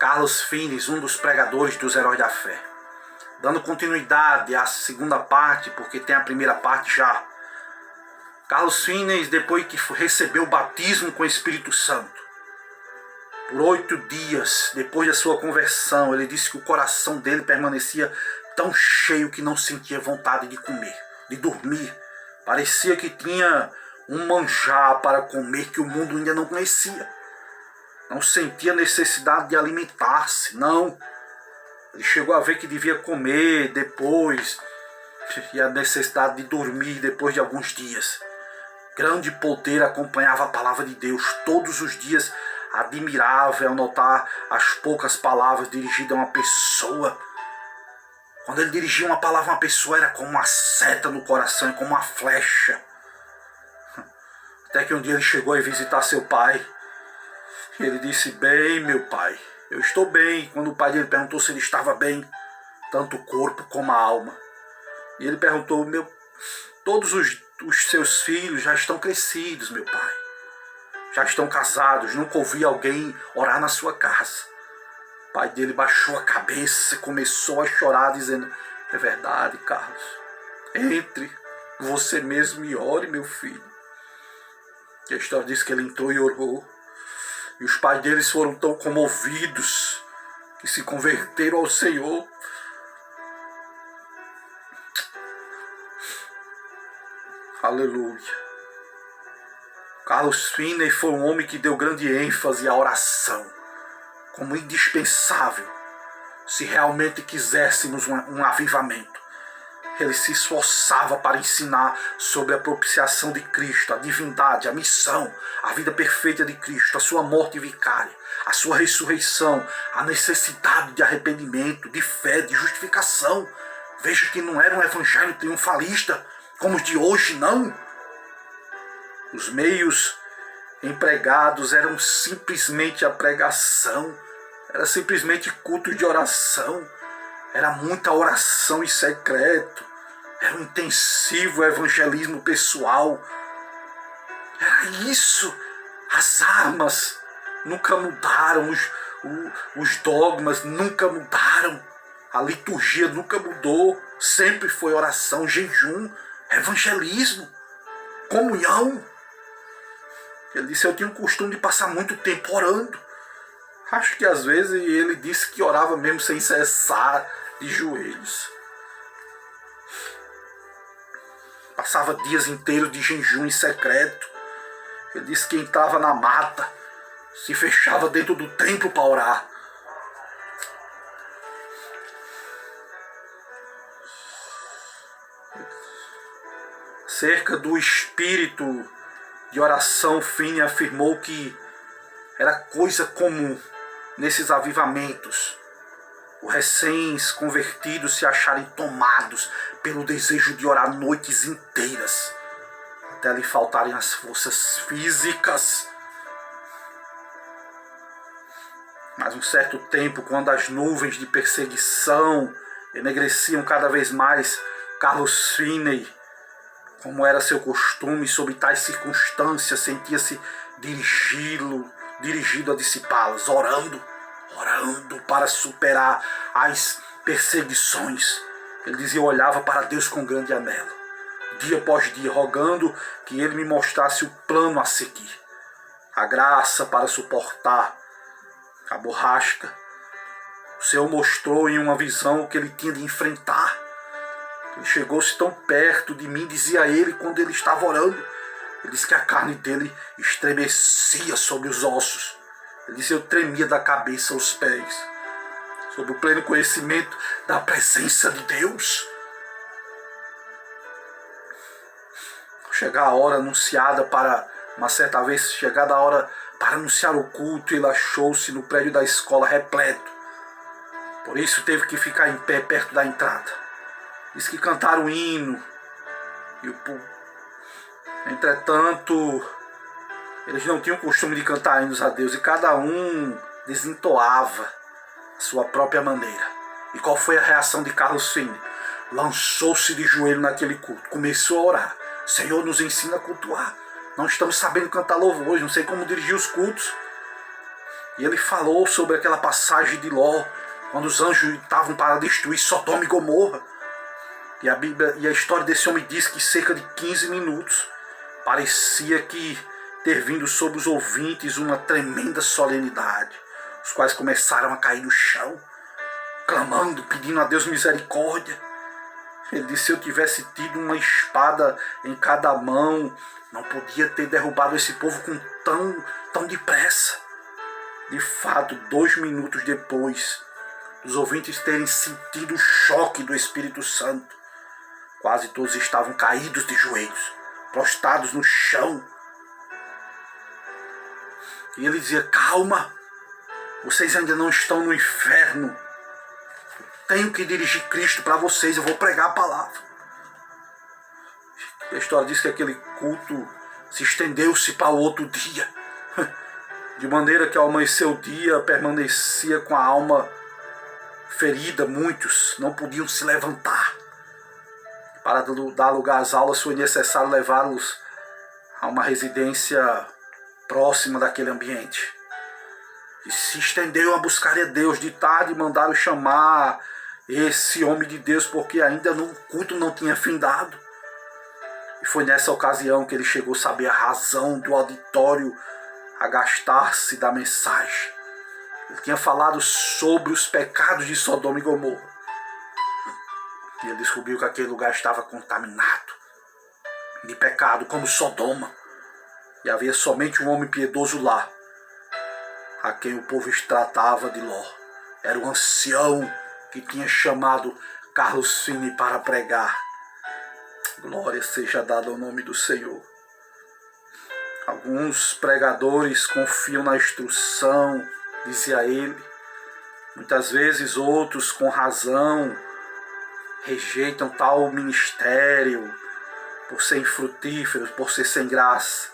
Carlos Finney, um dos pregadores dos Heróis da Fé. Dando continuidade à segunda parte, porque tem a primeira parte já. Carlos Finney, depois que recebeu o batismo com o Espírito Santo, por 8 dias depois da sua conversão, ele disse que o coração dele permanecia tão cheio que não sentia vontade de comer, de dormir. Parecia que tinha um manjar para comer que o mundo ainda não conhecia. Não sentia necessidade de alimentar-se, não. Ele chegou a ver que devia comer depois, e a necessidade de dormir depois de alguns dias. Grande poder acompanhava a palavra de Deus todos os dias. Admirável ao notar as poucas palavras dirigidas a uma pessoa. Quando ele dirigia uma palavra a uma pessoa, era como uma seta no coração, como uma flecha. Até que um dia ele chegou a visitar seu pai. E ele disse: bem, meu pai, eu estou bem. Quando o pai dele perguntou se ele estava bem, tanto o corpo como a alma. E ele perguntou: todos os seus filhos já estão crescidos, meu pai. Já estão casados, nunca ouvi alguém orar na sua casa. O pai dele baixou a cabeça e começou a chorar, dizendo: é verdade, Carlos. Entre você mesmo e ore, meu filho. E a história diz que ele entrou e orou. E os pais deles foram tão comovidos que se converteram ao Senhor. Aleluia. Carlos Finney foi um homem que deu grande ênfase à oração como indispensável se realmente quiséssemos um avivamento. Ele se esforçava para ensinar sobre a propiciação de Cristo, a divindade, a missão, a vida perfeita de Cristo, a sua morte vicária, a sua ressurreição, a necessidade de arrependimento, de fé, de justificação. Veja que não era um evangelho triunfalista como os de hoje, não. Os meios empregados eram simplesmente a pregação, era simplesmente culto de oração, era muita oração em secreto, era um intensivo evangelismo pessoal. Era isso. As armas nunca mudaram, os dogmas nunca mudaram, a liturgia nunca mudou, sempre foi oração, jejum, evangelismo, comunhão. Ele disse: eu tinha o costume de passar muito tempo orando. Acho que às vezes ele disse que orava mesmo sem cessar, de joelhos. Passava dias inteiros de jejum em secreto. Ele disse que entrava na mata, se fechava dentro do templo para orar. Acerca do espírito de oração, Finney afirmou que era coisa comum nesses avivamentos os recém-convertidos se acharem tomados pelo desejo de orar noites inteiras, até lhe faltarem as forças físicas. Mas um certo tempo, quando as nuvens de perseguição enegreciam cada vez mais Carlos Finney, como era seu costume, sob tais circunstâncias, sentia-se dirigido a dissipá-las, orando para superar as perseguições. Ele dizia: eu olhava para Deus com grande anelo, dia após dia, rogando que Ele me mostrasse o plano a seguir, a graça para suportar a borrasca. O Senhor mostrou em uma visão o que ele tinha de enfrentar. Ele chegou-se tão perto de mim, dizia ele, quando ele estava orando. Ele disse que a carne dele estremecia sobre os ossos. Ele disse: eu tremia da cabeça aos pés, sob o pleno conhecimento da presença de Deus. Chegar a hora anunciada para, uma certa vez, chegada a hora para anunciar o culto, ele achou-se no prédio da escola repleto. Por isso teve que ficar em pé perto da entrada. Diz que cantaram o hino. Entretanto, eles não tinham o costume de cantar hinos a Deus, e cada um desentoava a sua própria maneira. E qual foi a reação de Carlos Finney? Lançou-se de joelho naquele culto, começou a orar. Senhor, nos ensina a cultuar. Não estamos sabendo cantar louvor hoje, não sei como dirigir os cultos. E ele falou sobre aquela passagem de Ló, quando os anjos estavam para destruir Sodoma e Gomorra. E a história desse homem diz que cerca de 15 minutos parecia que ter vindo sobre os ouvintes uma tremenda solenidade, os quais começaram a cair no chão, clamando, pedindo a Deus misericórdia. Ele disse: se eu tivesse tido uma espada em cada mão, não podia ter derrubado esse povo com tão depressa. De fato, 2 minutos depois dos ouvintes terem sentido o choque do Espírito Santo, quase todos estavam caídos de joelhos, prostrados no chão. E ele dizia: calma, vocês ainda não estão no inferno. Tenho que dirigir Cristo para vocês, eu vou pregar a palavra. A história diz que aquele culto se estendeu-se para o outro dia, de maneira que ao amanhecer o dia permanecia com a alma ferida. Muitos não podiam se levantar. Para dar lugar às aulas foi necessário levá-los a uma residência próxima daquele ambiente. E se estendeu a buscar a Deus. De tarde mandaram chamar esse homem de Deus, porque ainda o culto não tinha findado. E foi nessa ocasião que ele chegou a saber a razão do auditório agastar-se da mensagem. Ele tinha falado sobre os pecados de Sodoma e Gomorra. E ele descobriu que aquele lugar estava contaminado de pecado, como Sodoma. E havia somente um homem piedoso lá, a quem o povo tratava de Ló. Era o ancião que tinha chamado Carlos Finney para pregar. Glória seja dada ao nome do Senhor. Alguns pregadores confiam na instrução, dizia ele. Muitas vezes outros, com razão, rejeitam tal ministério por ser infrutífero, por ser sem graça.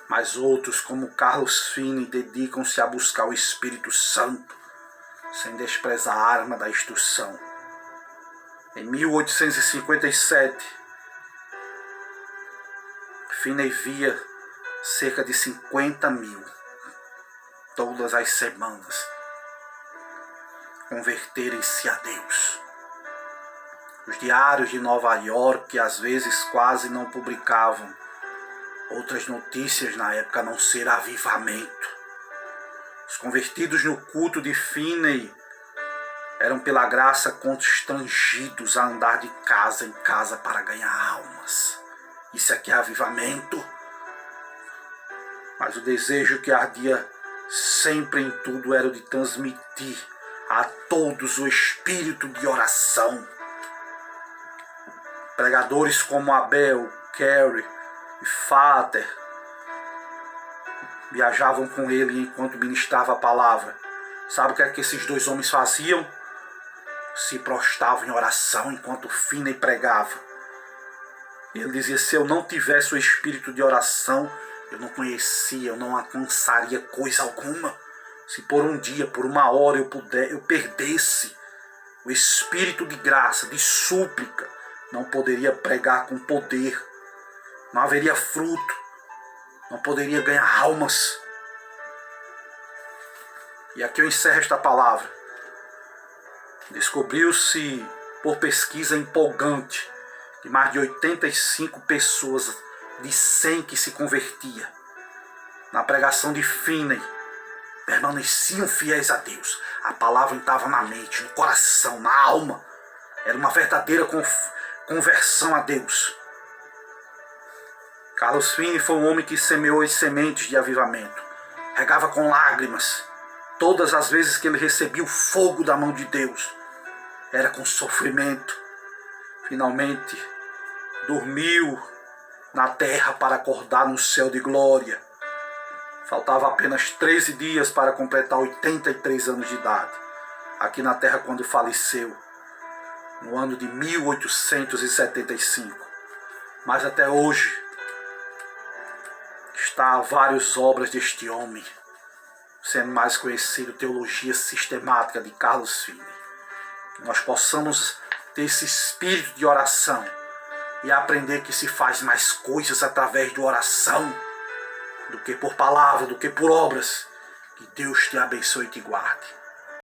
Mas outros, como Carlos Finney, dedicam-se a buscar o Espírito Santo, sem desprezar a arma da instrução. Em 1857, Finney via cerca de 50.000 todas as semanas converterem-se a Deus. Os diários de Nova York às vezes quase não publicavam outras notícias na época a não ser avivamento. Os convertidos no culto de Finney eram pela graça constrangidos a andar de casa em casa para ganhar almas. Isso aqui é avivamento. Mas o desejo que ardia sempre em tudo era o de transmitir a todos o espírito de oração. Pregadores como Abel, Carey e Fater viajavam com ele enquanto ministrava a palavra. Sabe o que é que esses dois homens faziam? Se prostravam em oração enquanto Finney pregava. Ele dizia: se eu não tivesse o espírito de oração, eu não conhecia, eu não alcançaria coisa alguma. Se por um dia, por uma hora eu perdesse o espírito de graça, de súplica, não poderia pregar com poder, não haveria fruto, não poderia ganhar almas. E aqui eu encerro esta palavra. Descobriu-se por pesquisa empolgante que mais de 85 pessoas de 100 que se convertia na pregação de Finney permaneciam fiéis a Deus. A palavra estava na mente, no coração, na alma. Era uma verdadeira conversão a Deus. Carlos Finney foi um homem que semeou as sementes de avivamento. Regava com lágrimas. Todas as vezes que ele recebia o fogo da mão de Deus, era com sofrimento. Finalmente, dormiu na terra para acordar no céu de glória. Faltava apenas 13 dias para completar 83 anos de idade. Aqui na terra quando faleceu, no ano de 1875. Mas até hoje, está várias obras deste homem, sendo mais conhecido Teologia Sistemática de Carlos Finney. Que nós possamos ter esse espírito de oração e aprender que se faz mais coisas através de oração do que por palavra, do que por obras. Que Deus te abençoe e te guarde.